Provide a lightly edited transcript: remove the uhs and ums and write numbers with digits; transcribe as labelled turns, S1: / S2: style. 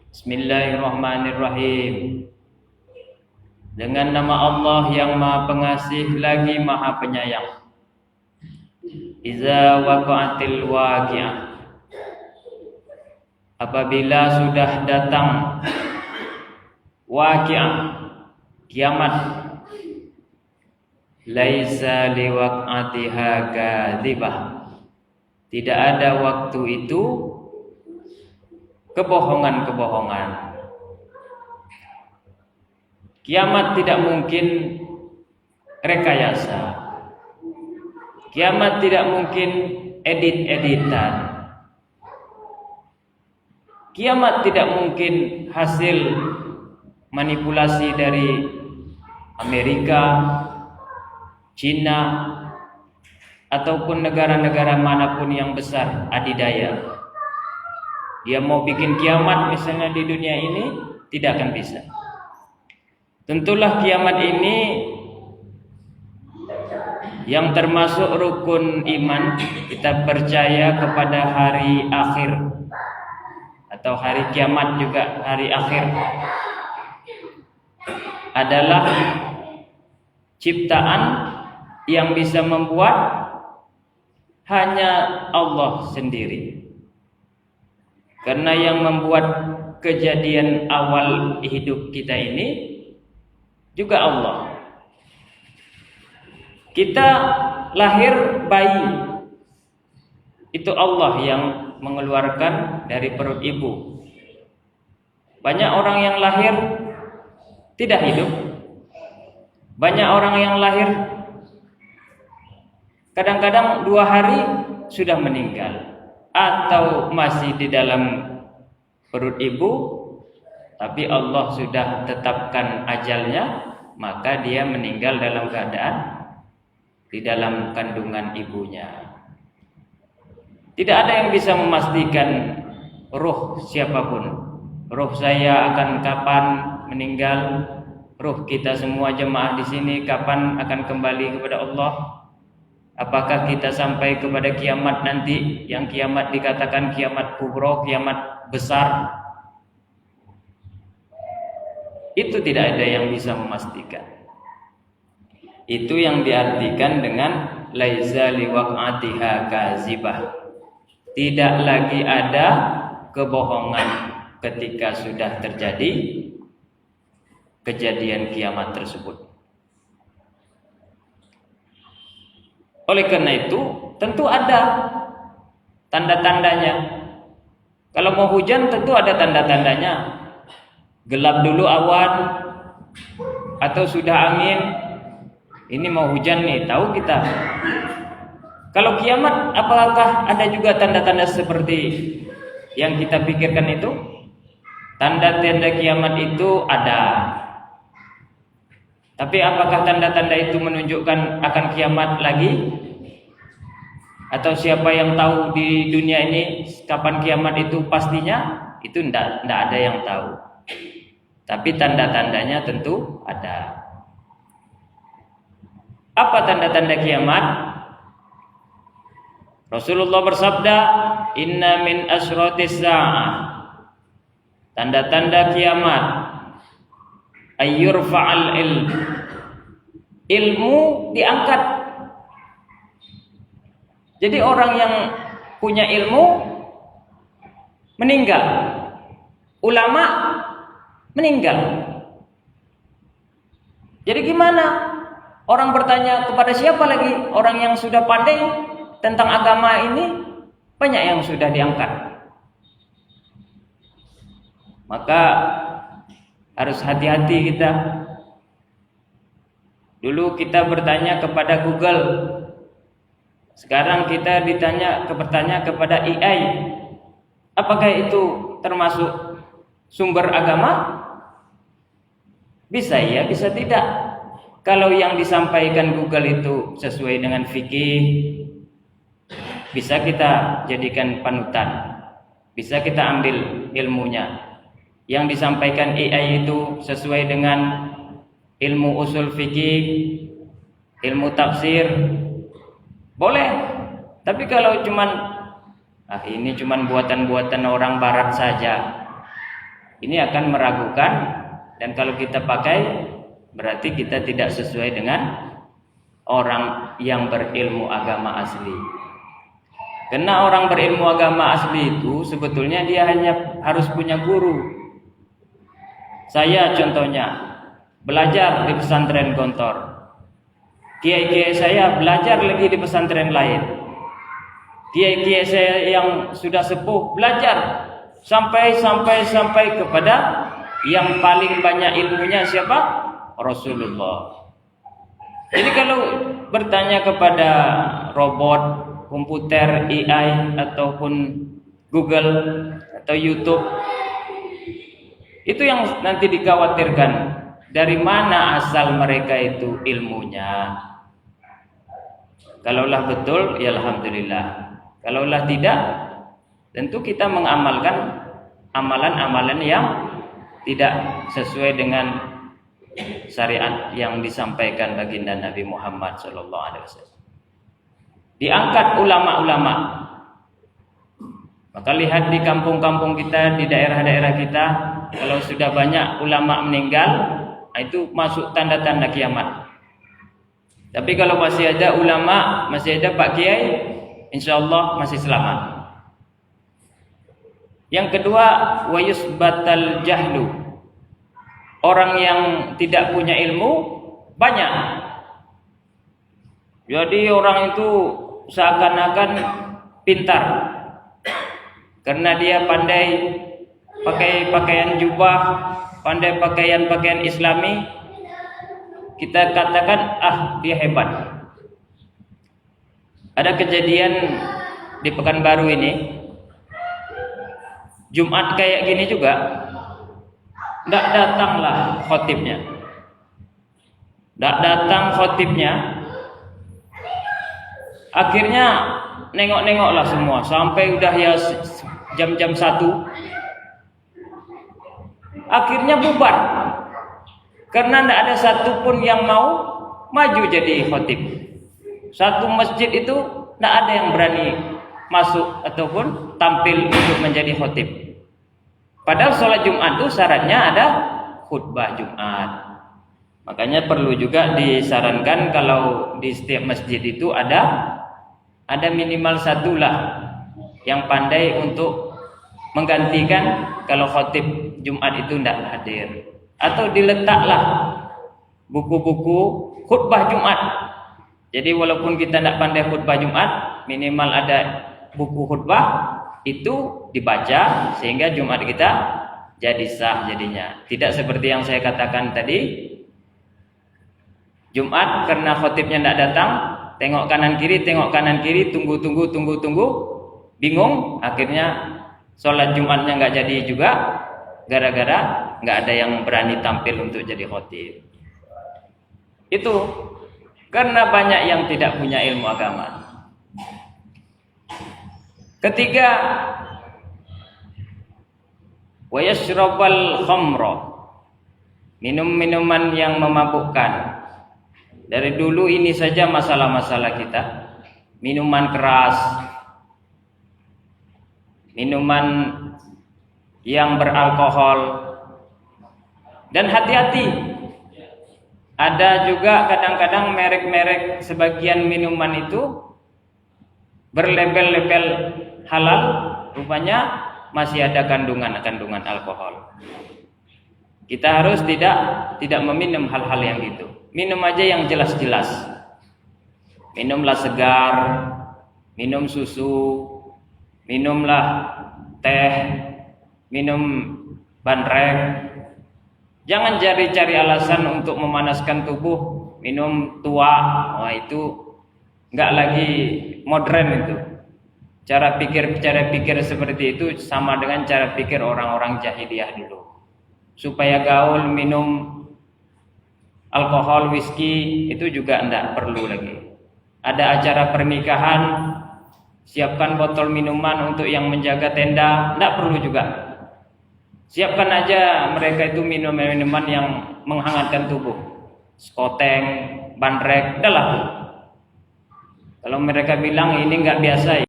S1: Bismillahirrahmanirrahim. Dengan nama Allah yang Maha Pengasih lagi Maha Penyayang. Iza waqa'atil waqi'ah. Apabila sudah datang waqi'ah, kiamat, laisa liwaq'atiha kadzibah. Tidak ada waktu itu kebohongan-kebohongan. Kiamat tidak mungkin rekayasa. Kiamat tidak mungkin edit-editan. Kiamat tidak mungkin hasil manipulasi dari Amerika, Cina, ataupun negara-negara manapun yang besar adidaya. Dia mau bikin kiamat misalnya di dunia ini, tidak akan bisa. Tentulah kiamat ini yang termasuk rukun iman, kita percaya kepada hari akhir atau hari kiamat juga hari akhir, adalah ciptaan yang bisa membuat hanya Allah sendiri. Karena yang membuat kejadian awal hidup kita ini juga Allah. Kita lahir bayi, itu Allah yang mengeluarkan dari perut ibu. Banyak orang yang lahir tidak hidup. Banyak orang yang lahir kadang-kadang 2 hari sudah meninggal, atau masih di dalam perut ibu, tapi Allah sudah tetapkan ajalnya, maka dia meninggal dalam keadaan di dalam kandungan ibunya. Tidak ada yang bisa memastikan ruh siapapun. Ruh saya akan kapan meninggal, ruh kita semua jemaah di sini kapan akan kembali kepada Allah. Apakah kita sampai kepada kiamat nanti, yang kiamat dikatakan kiamat kubro, kiamat besar? Itu tidak ada yang bisa memastikan. Itu yang diartikan dengan laisa liwaq'atiha kadzibah. Tidak lagi ada kebohongan ketika sudah terjadi kejadian kiamat tersebut. Oleh karena itu, tentu ada tanda-tandanya. Kalau mau hujan tentu ada tanda-tandanya. Gelap dulu awan atau sudah angin, ini mau hujan nih, tahu kita. Kalau kiamat, apakah ada juga tanda-tanda seperti yang kita pikirkan itu? Tanda-tanda kiamat itu ada. Tapi apakah tanda-tanda itu menunjukkan akan kiamat lagi? Atau siapa yang tahu di dunia ini kapan kiamat itu pastinya? Itu tidak ada yang tahu. Tapi tanda-tandanya tentu ada. Apa tanda-tanda kiamat? Rasulullah bersabda, "Inna min asyratis sa'ah." Tanda-tanda kiamat, ayyurfa'al ilmu diangkat. Jadi orang yang punya ilmu meninggal, ulama meninggal. Jadi gimana? Orang bertanya kepada siapa lagi? Orang yang sudah pandai tentang agama ini banyak yang sudah diangkat. Maka harus hati-hati kita. Dulu kita bertanya kepada Google. Sekarang kita bertanya kepada AI. Apakah itu termasuk sumber agama? Bisa ya, bisa tidak. Kalau yang disampaikan Google itu sesuai dengan fikih, bisa kita jadikan panutan. Bisa kita ambil ilmunya. Yang disampaikan AI itu sesuai dengan ilmu usul fikih, ilmu tafsir, boleh. Tapi kalau ini cuman buatan-buatan orang barat saja, ini akan meragukan, dan kalau kita pakai berarti kita tidak sesuai dengan orang yang berilmu agama asli. Karena orang berilmu agama asli itu sebetulnya dia hanya harus punya guru. Saya contohnya belajar di pesantren Gontor. Kiai-kiai saya belajar lagi di pesantren lain. Kiai-kiai saya yang sudah sepuh belajar sampai kepada yang paling banyak ilmunya siapa? Rasulullah. Jadi kalau bertanya kepada robot, komputer, AI ataupun Google atau YouTube, itu yang nanti dikhawatirkan, dari mana asal mereka itu ilmunya. Kalaulah betul, ya alhamdulillah. Kalaulah tidak, tentu kita mengamalkan amalan-amalan yang tidak sesuai dengan syariat yang disampaikan baginda Nabi Muhammad SAW. Diangkat ulama-ulama. Maka lihat di kampung-kampung kita, di daerah-daerah kita, kalau sudah banyak ulama meninggal, itu masuk tanda-tanda kiamat. Tapi kalau masih ada ulama, masih ada Pak Kiai, insya Allah masih selamat. Yang kedua, wa yusbatal jahlu. Orang yang tidak punya ilmu banyak. Jadi orang itu seakan-akan pintar karena dia pandai pakai pakaian jubah, pandai pakaian Islami. Kita katakan, dia hebat. Ada kejadian di Pekanbaru ini, Jumat kayak gini juga, tidak datanglah khotibnya. Tidak datang khotibnya. Akhirnya nengok-nengoklah semua sampai udah ya jam-jam 1. Akhirnya bubar. Karena tidak ada satupun yang mau maju jadi khotib. Satu masjid itu tidak ada yang berani masuk ataupun tampil untuk menjadi khotib. Padahal sholat Jumat itu syaratnya ada khutbah Jumat. Makanya perlu juga disarankan kalau di setiap masjid itu ada minimal satu lah yang pandai untuk menggantikan kalau khotib Jumat itu tidak hadir. Atau diletaklah buku-buku khutbah Jumat. Jadi walaupun kita tidak pandai khutbah Jumat, minimal ada buku khutbah itu dibaca sehingga Jumat kita jadi sah jadinya. Tidak seperti yang saya katakan tadi, Jumat karena khotibnya tidak datang, tengok kanan kiri, tunggu, bingung, akhirnya sholat Jumatnya nggak jadi juga, gara-gara nggak ada yang berani tampil untuk jadi khotib. Itu karena banyak yang tidak punya ilmu agama. Ketiga, wa yashrabal khamra, minum-minuman yang memabukkan. Dari dulu ini saja masalah-masalah kita. Minuman keras, minuman yang beralkohol. Dan hati-hati, ada juga kadang-kadang merek-merek sebagian minuman itu berlabel-label halal, rupanya masih ada kandungan alkohol. Kita harus tidak meminum hal-hal yang gitu. Minum aja yang jelas-jelas. Minumlah segar, minum susu, minumlah teh, minum bandrek. Jangan cari-cari alasan untuk memanaskan tubuh, minum tua. Wah, itu enggak lagi modern itu. Cara pikir seperti itu sama dengan cara pikir orang-orang jahiliyah dulu. Supaya gaul minum alkohol, whisky itu juga enggak perlu lagi. Ada acara pernikahan, siapkan botol minuman untuk yang menjaga tenda, enggak perlu juga. Siapkan aja mereka itu minuman yang menghangatkan tubuh. Skoteng, bandrek, udahlah. Kalau mereka bilang ini enggak biasa,